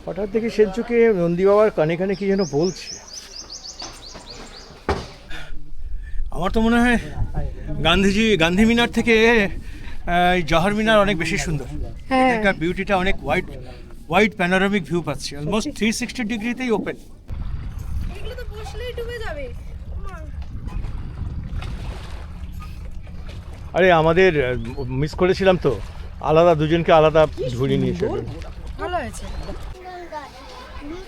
হঠাৎ দেখি সেনচুকে নন্দী বাবার কানে কানে কি যেন বলছে। আমার তো মনে হয় গান্ধী মিনার থেকে এই জওহর মিনার অনেক বেশি সুন্দর। হ্যাঁ। এখানকার বিউটিটা অনেক ওয়াইড প্যানোরামিক ভিউ পাচ্ছি, অলমোস্ট 360 ডিগ্রিতেই ওপেন। এগুলো তো বসলেই ডুবে যাবে। আরে আমাদের মিস করেছিলাম তো, আলাদা দুজনকে আলাদা ঝুড়ি নিয়ে এসে। ভালো হয়েছে।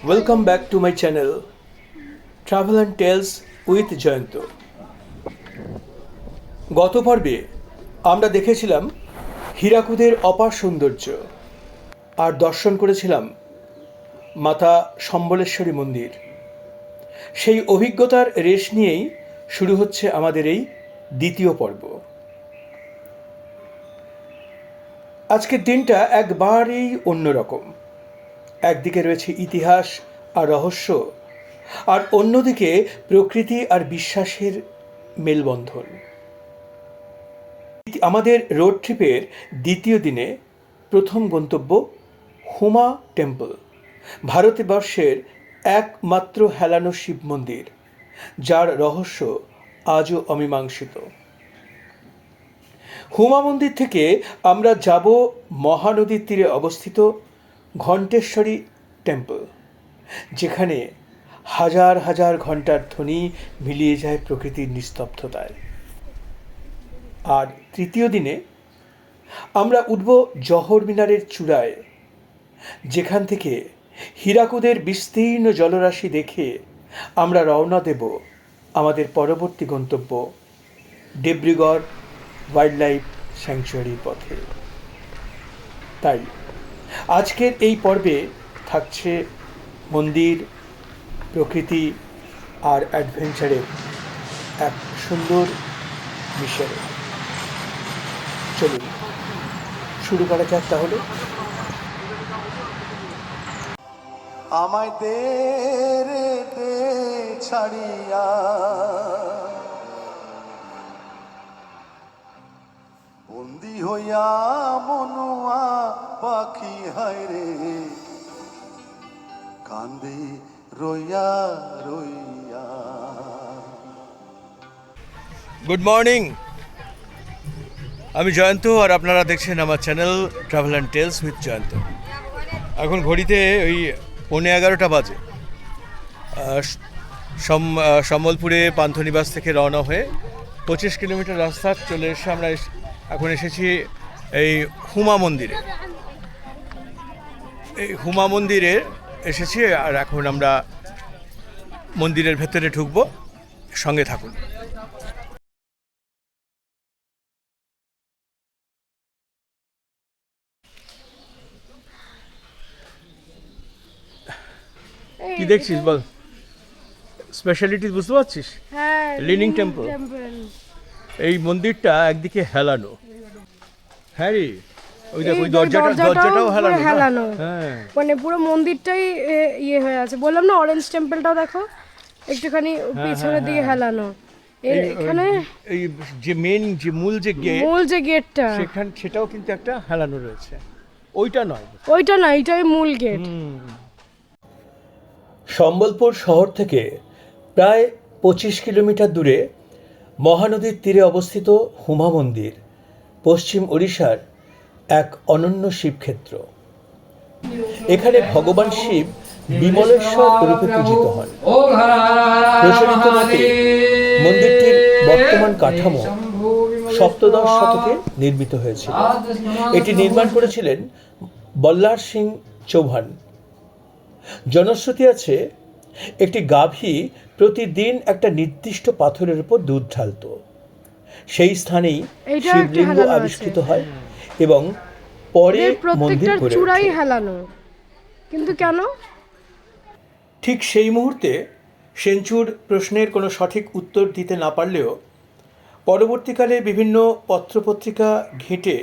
Welcome back to my channel travel and tales with Jayanta. গত পর্বে আমরা দেখেছিলাম হীরাকুদের অপার সৌন্দর্য আর দর্শন করেছিলাম মাতা সম্বলেশ্বরী মন্দির। সেই অভিজ্ঞতার রেশ নিয়েই শুরু হচ্ছে আমাদের এই দ্বিতীয় পর্ব। আজকের দিনটা একবারেই অন্যরকম। একদিকে রয়েছে ইতিহাস আর রহস্য, আর অন্যদিকে প্রকৃতি আর বিশ্বাসের মেলবন্ধন। আমাদের রোড ট্রিপের দ্বিতীয় দিনে প্রথম গন্তব্য হুমা টেম্পল, ভারতবর্ষের একমাত্র হেলানো শিব মন্দির, যার রহস্য আজও অমীমাংসিত। হুমা মন্দির থেকে আমরা যাব মহানদীর তীরে অবস্থিত ঘণ্টেশ্বরী টেম্পল, যেখানে হাজার হাজার ঘণ্টার ধ্বনি মিলিয়ে যায় প্রকৃতির নিস্তব্ধতায়। আর তৃতীয় দিনে আমরা উঠব জওহর মিনারের চূড়ায়, যেখান থেকে হীরাকুদের বিস্তীর্ণ জলরাশি দেখে আমরা রওনা দেব আমাদের পরবর্তী গন্তব্য দেব্রিগড় ওয়াইল্ড লাইফ স্যাংচুয়ারির পথে। তাই আজকের এই পর্বে থাকছে মন্দির, প্রকৃতি আর অ্যাডভেঞ্চারের এক সুন্দর মিশন। চলুন শুরু করা যাক তাহলে। আমায় দে রে দে ছাড়িয়া বন্দি হইয়া মনুয়া পাখি হায় রে কান্দি রইয়া রইয়া। গুড মর্নিং, আমি জয়ন্ত আর আপনারা দেখছেন আমার channel travel and tales with Jayanta. এখন ঘড়িতে ওই 11:15 বাজে। সম্বলপুরে পান্থনিবাস থেকে রওনা হয়ে 25 কিলোমিটার রাস্তা চলে এসে আমরা এখন এসেছি এই হুমা মন্দিরে। এই হুমা মন্দিরে এসেছি আর এখন আমরা মন্দিরের ভেতরে ঢুকবো, সঙ্গে থাকুন। কি দেখছিস বল, স্পেশালিটি বুঝতে পারছিস? হ্যাঁ, লিনিং টেম্পল। এই মন্দিরটা একদিকে হেলানো। হ্যাঁ রে, ওই দেখ ওই দরজাটাও হেলানো। হ্যাঁ, মানে পুরো মন্দিরটাই ইয়ে হয়ে আছে। বললাম না, অরেঞ্জ টেম্পলটাও দেখো একটুখানি পিছনের দিকে হেলানো। এখানে এই যে মেন যে মূল যে গেটটা, সেটাও কিন্তু একটা হেলানো রয়েছে। ওইটা নয়, এটাই মূল গেট। সম্বলপুর শহর থেকে প্রায় 25 কিলোমিটার দূরে মহানদীর তীরে অবস্থিত হুমা মন্দির পশ্চিম ওড়িশার এক অনন্য শিবক্ষেত্র। এখানে ভগবান শিব বিমলেশ্বর রূপে পূজিত হন। প্রচলিত মতে মন্দিরটির বর্তমান কাঠামো সপ্তদশ শতকে নির্মিত হয়েছিল। এটি নির্মাণ করেছিলেন বল্লার সিং চৌহান। জনশ্রুতি আছে, একটি গাভী প্রতিদিন একটা নির্দিষ্ট পাথরের উপর দুধ ঢালত। সেই স্থানেই শিবলিঙ্গ আবিষ্কৃত হয় এবং পরে মন্দির গড়ে ওঠে। কিন্তু কেন? ঠিক সেই মুহূর্তে সেঞ্চুর প্রশ্নের কোনো সঠিক উত্তর দিতে না পারলেও পরবর্তীকালে বিভিন্ন পত্রপত্রিকা ঘেঁটে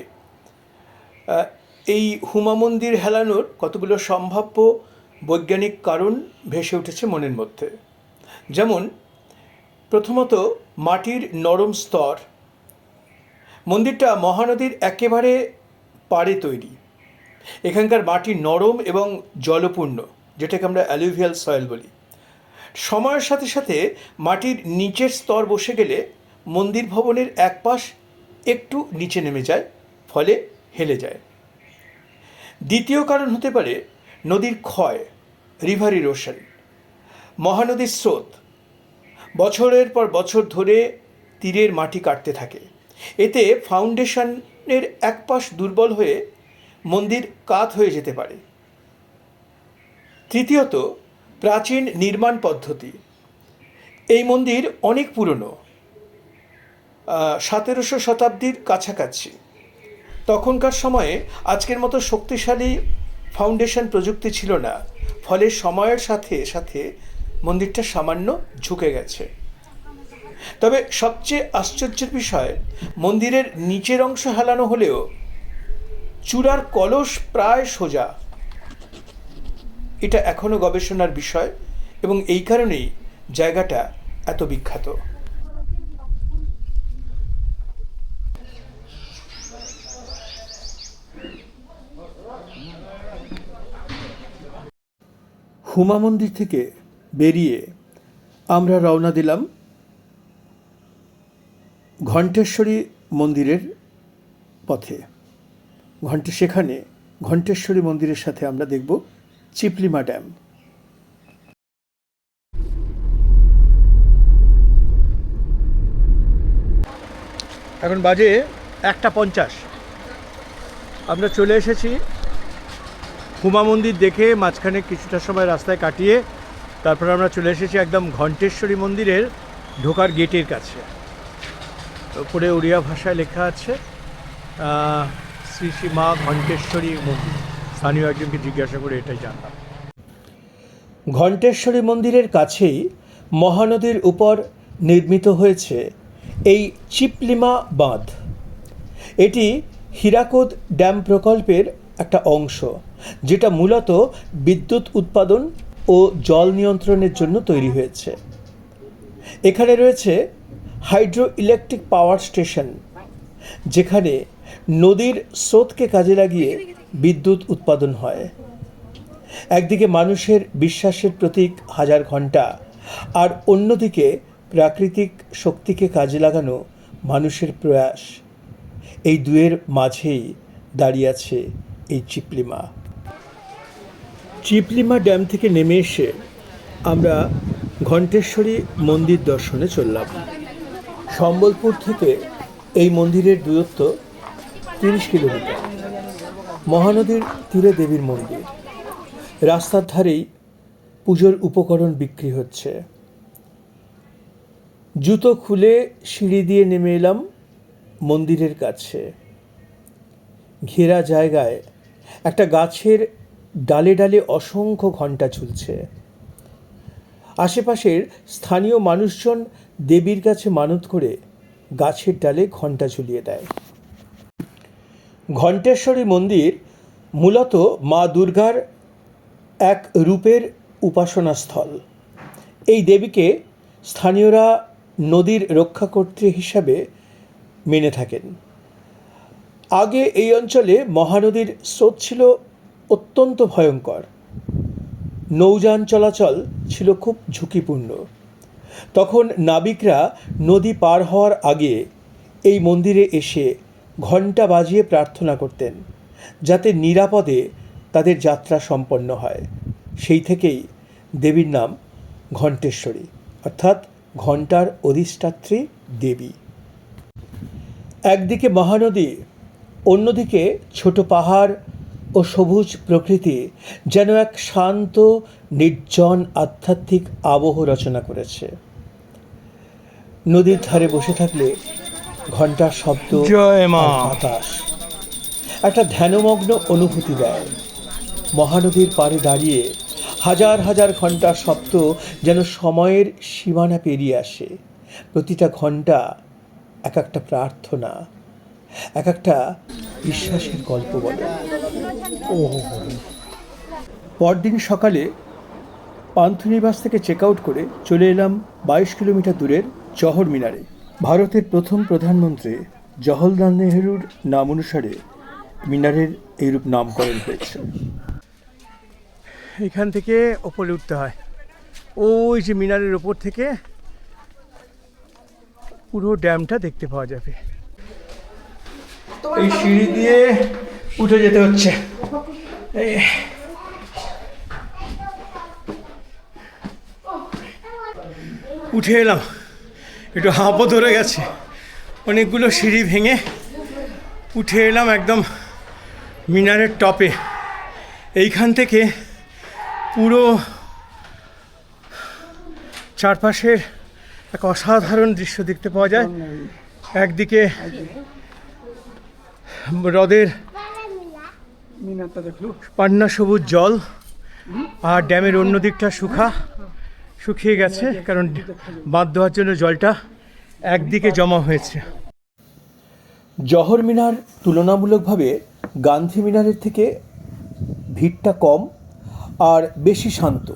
এই হুমা মন্দির হেলানোর কতগুলো সম্ভাব্য বৈজ্ঞানিক কারণ ভেসে উঠেছে মনের মধ্যে। যেমন প্রথমত মাটির নরম স্তর। মন্দিরটা মহানদীর একেবারে পাড়ে তৈরি, এখানকার মাটি নরম এবং জলপূর্ণ, যেটাকে আমরা অ্যালুভিয়াল সয়েল বলি। সময়ের সাথে সাথে মাটির নিচের স্তর বসে গেলে মন্দির ভবনের এক পাশ একটু নিচে নেমে যায়, ফলে হেলে যায়। দ্বিতীয় কারণ হতে পারে নদীর ক্ষয়, রিভার ইরোশন। মহানদীর স্রোত বছরের পর বছর ধরে তীরের মাটি কাটতে থাকে। এতে ফাউন্ডেশনের এক পাশ দুর্বল হয়ে মন্দির কাত হয়ে যেতে পারে। তৃতীয়ত, প্রাচীন নির্মাণ পদ্ধতি। এই মন্দির অনেক পুরনো, 1700 শতাব্দীর কাছাকাছি। তখনকার সময়ে আজকের মতো শক্তিশালী ফাউন্ডেশন প্রযুক্তি ছিল না, ফলে সময়ের সাথে সাথে মন্দিরটা সামান্য ঝুঁকে গেছে। তবে সবচেয়ে আশ্চর্যের বিষয়, মন্দিরের নিচের অংশ হেলানো হলেও চূড়ার কলস প্রায় সোজা। এটা এখনও গবেষণার বিষয় এবং এই কারণেই জায়গাটা এত বিখ্যাত। হুমা মন্দির থেকে বেরিয়ে আমরা রওনা দিলাম ঘণ্টেশ্বরী মন্দিরের পথে। সেখানে ঘণ্টেশ্বরী মন্দিরের সাথে আমরা দেখব চিপলিমা ড্যাম। এখন বাজে 1:50। আমরা চলে এসেছি হুমা মন্দির দেখে মাঝখানে কিছুটা সময় রাস্তায় কাটিয়ে তারপর আমরা চলে এসেছি একদম ঘণ্টেশ্বরী মন্দিরের ঢোকার গেটের কাছে। উপরে উড়িয়া ভাষায় লেখা আছে শ্রী শ্রী মা ঘণ্টেশ্বরী মন্দির। স্থানীয় একজনকে জিজ্ঞাসা করে এটাই জানলাম। ঘণ্টেশ্বরী মন্দিরের কাছেই মহানদীর উপর নির্মিত হয়েছে এই চিপলিমা বাঁধ। এটি হীরাকুদ ড্যাম প্রকল্পের একটা অংশ, যেটা মূলত বিদ্যুৎ উৎপাদন ও জল নিয়ন্ত্রণের জন্য তৈরি হয়েছে। এখানে রয়েছে হাইড্রো ইলেকট্রিক পাওয়ার স্টেশন, যেখানে নদীর স্রোতকে কাজে লাগিয়ে বিদ্যুৎ উৎপাদন হয়। একদিকে মানুষের বিশ্বাসের প্রতীক হাজার ঘণ্টা, আর অন্যদিকে প্রাকৃতিক শক্তিকে কাজে লাগানো মানুষের প্রয়াস। এই দুয়ের মাঝেই দাঁড়িয়ে আছে এই চিপলিমা। চিপলিমা ড্যাম থেকে নেমে এসে আমরা ঘণ্টেশ্বরী মন্দির দর্শনে চললাম। সম্বলপুর থেকে এই মন্দিরের দূরত্ব 30 কিলোমিটার। মহানদীর তীরে দেবীর মন্দির। রাস্তার ধারেই পুজোর উপকরণ বিক্রি হচ্ছে। জুতো খুলে সিঁড়ি দিয়ে নেমে এলাম মন্দিরের কাছে। ঘেরা জায়গায় একটা গাছের ডালে ডালে অসংখ্য ঘণ্টা ঝুলছে। আশেপাশের স্থানীয় মানুষজন দেবীর কাছে মানত করে গাছের ডালে ঘণ্টা ঝুলিয়ে দেয়। ঘণ্টেশ্বরী মন্দির মূলত মা দুর্গার এক রূপের উপাসনাস্থল। এই দেবীকে স্থানীয়রা নদীর রক্ষাকর্ত্রী হিসাবে মেনে থাকেন। আগে এই অঞ্চলে মহানদীর স্রোত ছিল অত্যন্ত ভয়ঙ্কর। নৌযান চলাচল ছিল খুব ঝুঁকিপূর্ণ। তখন নাবিকরা নদী পার হওয়ার আগে এই মন্দিরে এসে ঘণ্টা বাজিয়ে প্রার্থনা করতেন, যাতে নিরাপদে তাদের যাত্রা সম্পন্ন হয়। সেই থেকেই দেবীর নাম ঘণ্টেশ্বরী, অর্থাৎ ঘণ্টার অধিষ্ঠাত্রী দেবী। একদিকে মহানদী, অন্যদিকে ছোট পাহাড় ও সবুজ প্রকৃতি যেন এক শান্ত নির্জন আধ্যাত্মিক আবহ রচনা করেছে। নদীর ধারে বসে থাকলে ঘণ্টার শব্দ আর বাতাস একটা ধ্যানমগ্ন অনুভূতি দেয়। মহানদীর পাড়ে দাঁড়িয়ে হাজার হাজার ঘণ্টার শব্দ যেন সময়ের সীমানা পেরিয়ে আসে। প্রতিটা ঘণ্টা এক একটা প্রার্থনা, এক একটা বিশ্বাসের গল্প বলে। পরদিন সকালে পান্থনিবাস থেকে চেক আউট করে চলে এলাম 22 কিলোমিটার দূরের জওহর মিনারে। ভারতের প্রথম প্রধানমন্ত্রী জওহরলাল নেহরুর নাম অনুসারে মিনারের এইরূপ নামকরণ হয়েছে। এখান থেকে ওপরে উঠতে হয়, ওই যে মিনারের ওপর থেকে পুরো ড্যামটা দেখতে পাওয়া যাবে। এই সিঁড়ি দিয়ে উঠে যেতে হচ্ছে। উঠে এলাম, একটু হাঁপও ধরে গেছে, অনেকগুলো সিঁড়ি ভেঙে উঠে এলাম একদম মিনারের টপে। এইখান থেকে পুরো চারপাশের এক অসাধারণ দৃশ্য দেখতে পাওয়া যায়। একদিকে হ্রদের পান্না সবুজ জল, আর ড্যামের অন্য দিকটা শুকিয়ে গেছে, কারণ বাঁধ দেওয়ার জন্য জলটা একদিকে জমা হয়েছে। জওহর মিনার তুলনামূলকভাবে গান্ধী মিনারের থেকে ভিড়টা কম আর বেশি শান্ত।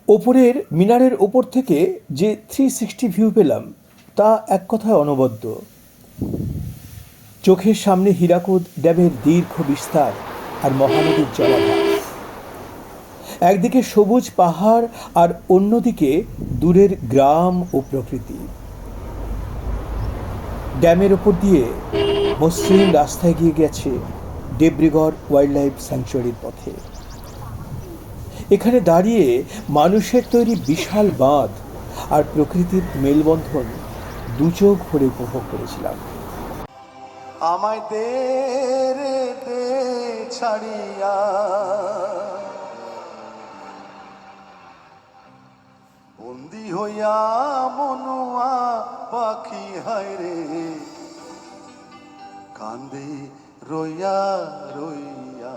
ওপরের মিনারের ওপর থেকে যে 360 ভিউ পেলাম তা এক কথায় অনবদ্য। চোখের সামনে হীরাকুদ ড্যামের দীর্ঘ বিস্তার আর মহানদীর জলাধার, একদিকে সবুজ পাহাড় আর অন্যদিকে দূরের গ্রাম ও প্রকৃতি। ড্যামের ওপর দিয়ে মসৃণ রাস্তায় গিয়ে গেছে দেব্রিগড় ওয়াইল্ড লাইফ স্যাংচুয়ারির পথে। এখানে দাঁড়িয়ে মানুষের তৈরি বিশাল বাঁধ আর প্রকৃতির মেলবন্ধন দু চোখ ভরে উপভোগ করেছিলাম। আমায় দে রে দে ছাড়িয়া, বন্দি হইয়া মনুয়া পাখি হায় রে, কান্দে রইয়া রইয়া।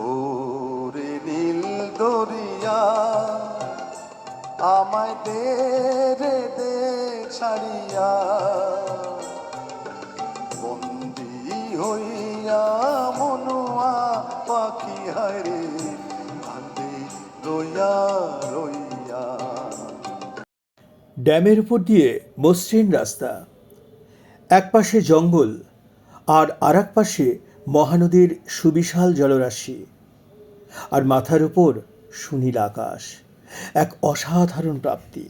ওরে নীল দরিয়া, আমায় দে রে দে ছাড়িয়া, বন্দি হইয়া মনুয়া পাখি হায় রে, কান্দে রইয়া রইয়া। ড্যামের উপর দিয়ে মসৃণ রাস্তা, এক পাশে জঙ্গল আর আরেক পাশে মহানদীর সুবিশাল জলরাশি, আর মাথার উপর সুনীল আকাশ, এক অসাধারণ প্রাপ্তি।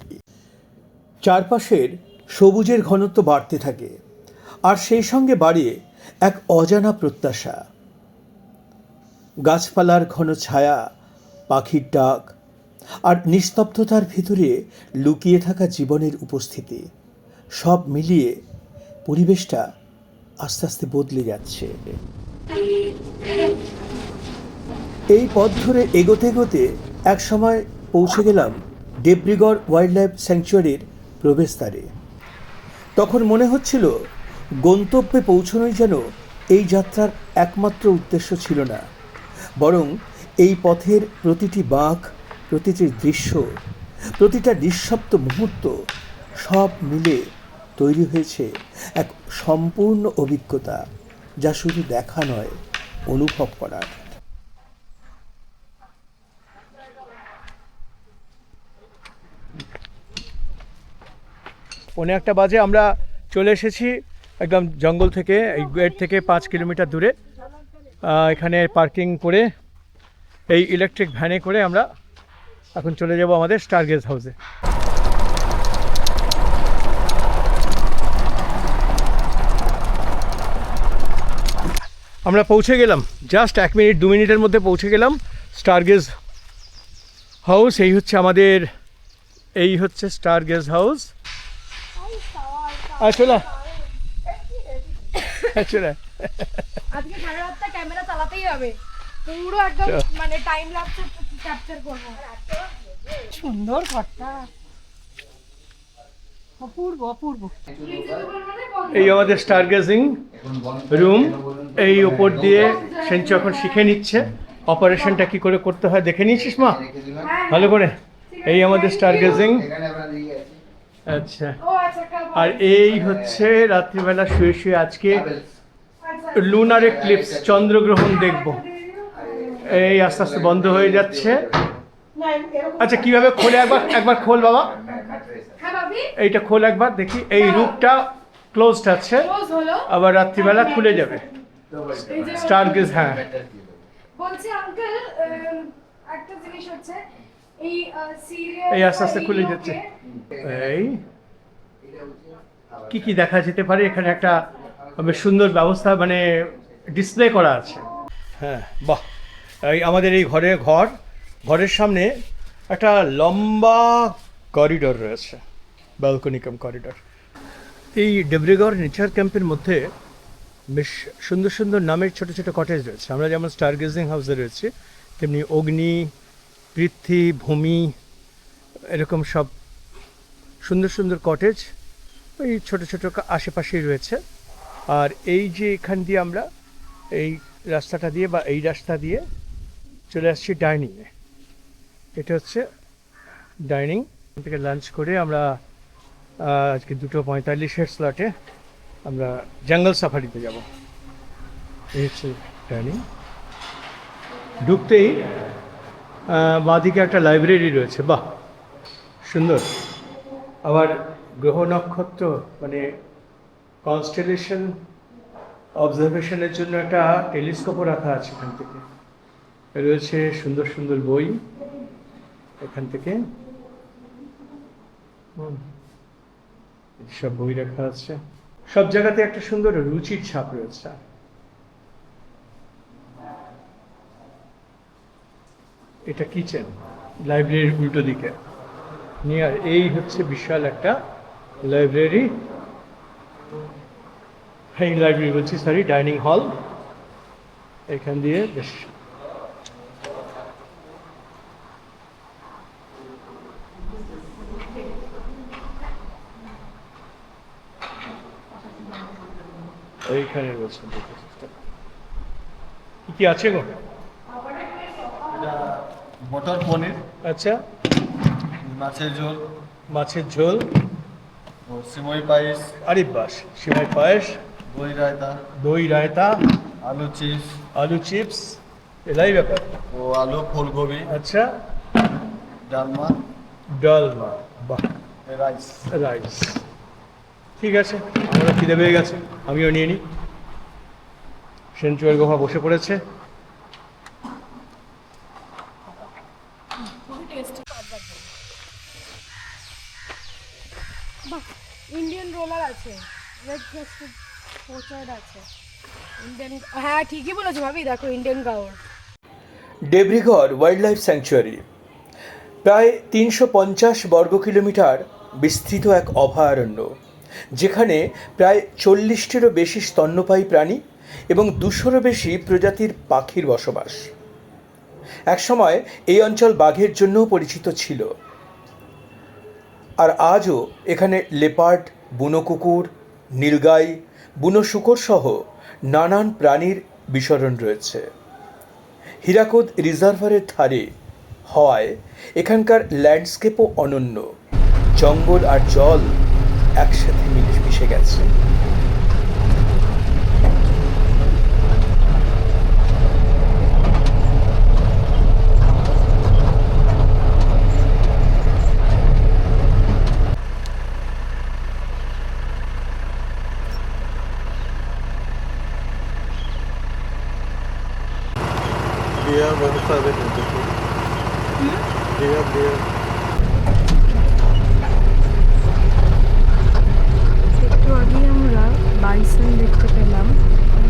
চারপাশের সবুজের ঘনত্ব বাড়তে থাকে, আর সেই সঙ্গে বাড়ে এক অজানা প্রত্যাশা। গাছপালার ঘন ছায়া, পাখির ডাক আর নিস্তব্ধতার ভিতরে লুকিয়ে থাকা জীবনের উপস্থিতি, সব মিলিয়ে পরিবেশটা আস্তে আস্তে বদলে যাচ্ছে। এই পথ ধরে এগোতে এগোতে এক সময় পৌঁছে গেলাম দেব্রিগড় ওয়াইল্ড লাইফ স্যাংচুয়ারির প্রবেশদ্বারে। তখন মনে হচ্ছিল গন্তব্যে পৌঁছানোই যেন এই যাত্রার একমাত্র উদ্দেশ্য ছিল না, বরং এই পথের প্রতিটি বাঁক, প্রতিটি দৃশ্য, প্রতিটা নিঃশব্দ মুহূর্ত সব মিলে তৈরি হয়েছে এক সম্পূর্ণ অভিজ্ঞতা, যা শুধু দেখা নয়, অনুভব করার। পৌনে একটা বাজে আমরা চলে এসেছি একদম জঙ্গল থেকে, এই গেট থেকে 5 কিলোমিটার দূরে। এখানে পার্কিং করে এই ইলেকট্রিক ভ্যানে করে আমরা এখন চলে যাব আমাদের স্টার গেস্ট হাউসে। আমরা পৌঁছে গেলাম, জাস্ট 1 মিনিট 2 মিনিটের মধ্যে পৌঁছে গেলাম স্টার গেস্ট হাউস। এই হচ্ছে স্টার গেস্ট হাউস। চলে আজকে সারা রাতটা ক্যামেরা চালাতেই হবে, পুরো একদম মানে টাইম ল্যাপসে ক্যাপচার করব। সুন্দর ঘরটা, অপূর্ব অপূর্ব। এই আমাদের স্টার গেজিং রুম। এই উপর দিয়ে সেঞ্চু এখন শিখে নিচ্ছে অপারেশনটা কি করে করতে হয়। দেখে নিয়েছিস মা ভালো করে? এই আমাদের স্টার গেজিং। আচ্ছা, আর এই হচ্ছে রাত্রিবেলা শুয়ে শুয়ে আজকে লুনার এক্লিপস, চন্দ্রগ্রহণ দেখব। এই আস্তে আস্তে বন্ধ হয়ে যাচ্ছে। আচ্ছা, কিভাবে খোলে একবার খোল বাবা। হ্যাঁ বাবি, খুলি এইটা খোল একবার দেখি, এই রূপটা ক্লোজড আছে, ক্লোজ হলো আবার রাত্রিবেলা খুলে যাবে। এই যে স্টার গেজ, হ্যাঁ বলছি আঙ্কেল একটা জিনিস হচ্ছে এই সিরিয়াল এই আস্তে আস্তে খুলে যাচ্ছে। এই কি কি দেখা যেতে পারে এখানে, একটা বেশ সুন্দর ব্যবস্থা মানে ডিসপ্লে করা আছে। হ্যাঁ বাহ, এই আমাদের এই ঘরের সামনে একটা লম্বা করিডোর রয়েছে, ব্যালকনি কাম করিডোর। এই দেব্রিগড় নেচার ক্যাম্পের মধ্যে বেশ সুন্দর সুন্দর নামের ছোট ছোট কটেজ রয়েছে। আমরা যেমন স্টার গেজিং হাউসে রয়েছে, তেমনি অগ্নি, পৃথ্বী, ভূমি, এরকম সব সুন্দর সুন্দর কটেজ ওই ছোট ছোট আশেপাশেই রয়েছে। আর এই যে এখান দিয়ে আমরা এই রাস্তাটা দিয়ে বা এই রাস্তা দিয়ে চলে আসছি ডাইনিংয়ে। এটা হচ্ছে ডাইনিং থেকে লাঞ্চ করে আমরা আজকে 2:45 স্লটে আমরা জঙ্গল সাফারিতে যাব। এই হচ্ছে ডাইনিং। ঢুকতেই বাঁদিকে একটা লাইব্রেরি রয়েছে, বাহ সুন্দর। আবার গ্রহ নক্ষত্র মানে কনস্টেলেশন অবজারভেশনের জন্য একটা টেলিস্কোপও রাখা আছে এখান থেকে। রয়েছে সুন্দর সুন্দর বই এখান থেকে, সব বই রাখা আছে। সব জায়গাতে একটা সুন্দর রুচির ছাপ রয়েছে। এটা কিচেন, লাইব্রেরির উল্টো দিকে নিয়ে। এই হচ্ছে বিশাল একটা লাইব্রেরি, এই লাইব্রেরি বলছি সরি, ডাইনিং হল। এখান দিয়ে বেশ এইখানে রয়েছে। কি কি আছে গো? এটা মটর পনির, আচ্ছা, মাছের ঝোল, মাছের ঝোল, ও সিমই পায়েস, আরে বাস, সিমাই পায়েস, দই রায়তা, দই রায়তা, আলু চিপস, আলু চিপস, এলাই ব্যাপার। ও আলু ফুলকপি, আচ্ছা, ডালমা, ডালমা, বাহ, রাইস। রাইস। ঠিক আছে, আমরা খিদে পেয়ে গেছে, আমিও নিয়ে নিই। সেঞ্চুয়ার গোফা বসে পড়েছে। ইন্ডিয়ান রোলার আছে, রেড ক্রাস্টেড পোচার্ড আছে, ইন্ডিয়ান, হ্যাঁ ঠিকই বলেছো ভাবি, দেখো ইন্ডিয়ান গাওর। দেব্রিগড় ওয়াইল্ড লাইফ স্যাংচুয়ারি প্রায় 350 বর্গ কিলোমিটার বিস্তৃত এক অভয়ারণ্য, যেখানে প্রায় 40টিরও বেশি স্তন্যপায়ী প্রাণী এবং 200-রও বেশি প্রজাতির পাখির বসবাস। একসময় এই অঞ্চল বাঘের জন্যও পরিচিত ছিল, আর আজও এখানে লেপার্ড, বুনো কুকুর, নীলগাই, বুনো শূকর সহ নানান প্রাণীর বিচরণ রয়েছে। হীরাকুদ রিজার্ভারের ধারে হওয়ায় এখানকার ল্যান্ডস্কেপও অনন্য, জঙ্গল আর জল একসাথে মিশে গেছে। বিয়ার ব্যবস্থা আছে কিন্তু। বিয়ার একটু আগে আমরা বাইসন দেখতে পেলাম,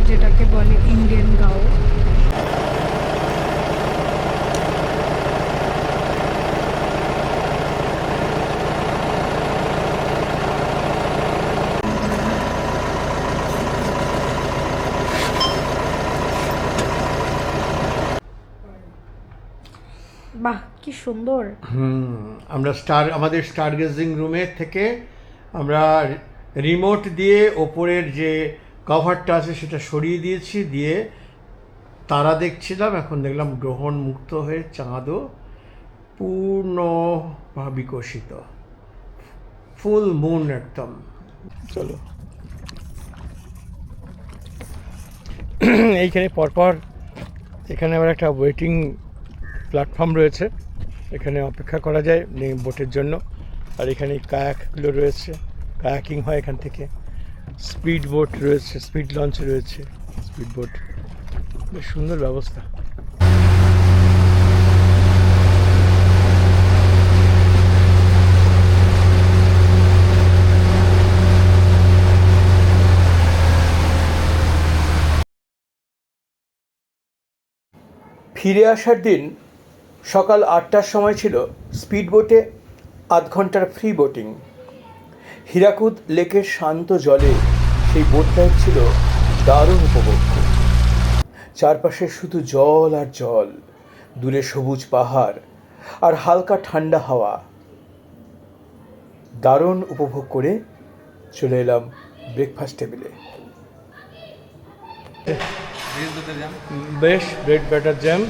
যেটাকে বলে ইন্ডিয়ান গাও। বাহ কি সুন্দর। আমরা আমাদের স্টার গেজিং রুমের থেকে আমরা রিমোট দিয়ে ওপরের যে কভারটা আছে সেটা সরিয়ে দিয়েছি, দিয়ে তারা দেখছিলাম। এখন দেখলাম গ্রহণ মুক্ত হয়ে চাঁদও পূর্ণ বিকশিত, ফুল মুন একদম। চলো এইখানে পরপর এখানে আবার একটা ওয়েটিং প্ল্যাটফর্ম রয়েছে, এখানে অপেক্ষা করা যায় বোটের জন্য। আর এখানে কায়াকগুলো রয়েছে, কায়াকিং হয় এখান থেকে। স্পিড বোট রয়েছে, স্পিড লঞ্চ রয়েছে, স্পিড বোট, বেশ সুন্দর ব্যবস্থা। ফিরে আসার দিন সকাল 8টার সময় ছিল স্পিড বোটে 8 ঘন্টার ফ্রি বোটিং। হীরাকুদ লেকের শান্ত জলে সেই বোট রাইড ছিল দারুণ উপভোগ্য। চারপাশে শুধু জল আর জল, দূরে সবুজ পাহাড় আর হালকা ঠান্ডা হাওয়া। দারুণ উপভোগ করে চলে এলাম ব্রেকফাস্ট টেবিলে। বেশ, ব্রেড ব্যাটার জ্যাম,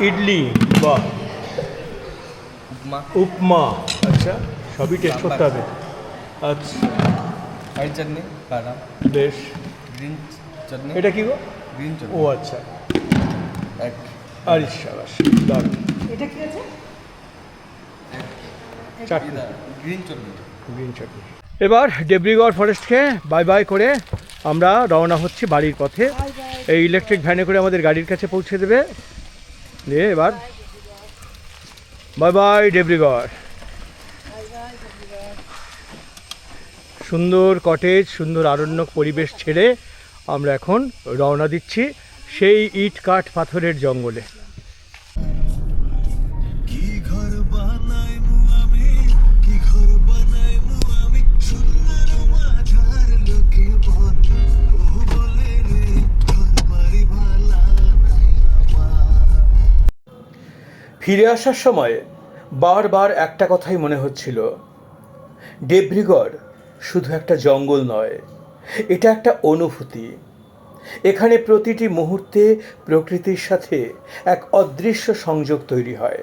ইডলি, বাহ, উপমা, আচ্ছা সবই টেস্ট করতে হবে। আচ্ছা, হোয়াইট চাটনি, কারা, বেশ। গ্রিন চাটনি, এটা কি গো? গ্রিন ও চাটনি, আচ্ছা, এক আরে সাবাস, দারুণ। এটা কি আছে? চাটনি, গ্রিন চাটনি। গ্রিন চাটনি। এবার দেব্রিগড় ফরেস্টকে বাই বাই করে আমরা রওনা হচ্ছি বাড়ির পথে। এই ইলেকট্রিক ভ্যানে করে আমাদের গাড়ির কাছে পৌঁছে দেবে। দিয়ে এবার বাই বাই দেব্রিগড়। সুন্দর কটেজ, সুন্দর আরণ্যক পরিবেশ ছেড়ে আমরা এখন রওনা দিচ্ছি সেই ইট কাঠ পাথরের জঙ্গলে। কি ঘর বানাই আমি, কি ঘর বানাই আমি, সুন্দর মাঝার লোকে বলে, ও বলে রে ঘর বাড়ি ভালা নাই আমার। ফিরে আসার সময় বারবার একটা কথাই মনে হচ্ছিল, দেব্রিগড় শুধু একটা জঙ্গল নয়, এটা একটা অনুভূতি। এখানে প্রতিটি মুহূর্তে প্রকৃতির সাথে এক অদৃশ্য সংযোগ তৈরি হয়।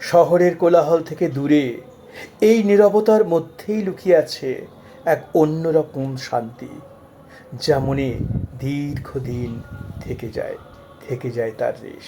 শহরের কোলাহল থেকে দূরে এই নীরবতার মধ্যেই লুকিয়ে আছে এক অন্যরকম শান্তি, যা মনে দীর্ঘদিন থেকে যায় তার রেশ।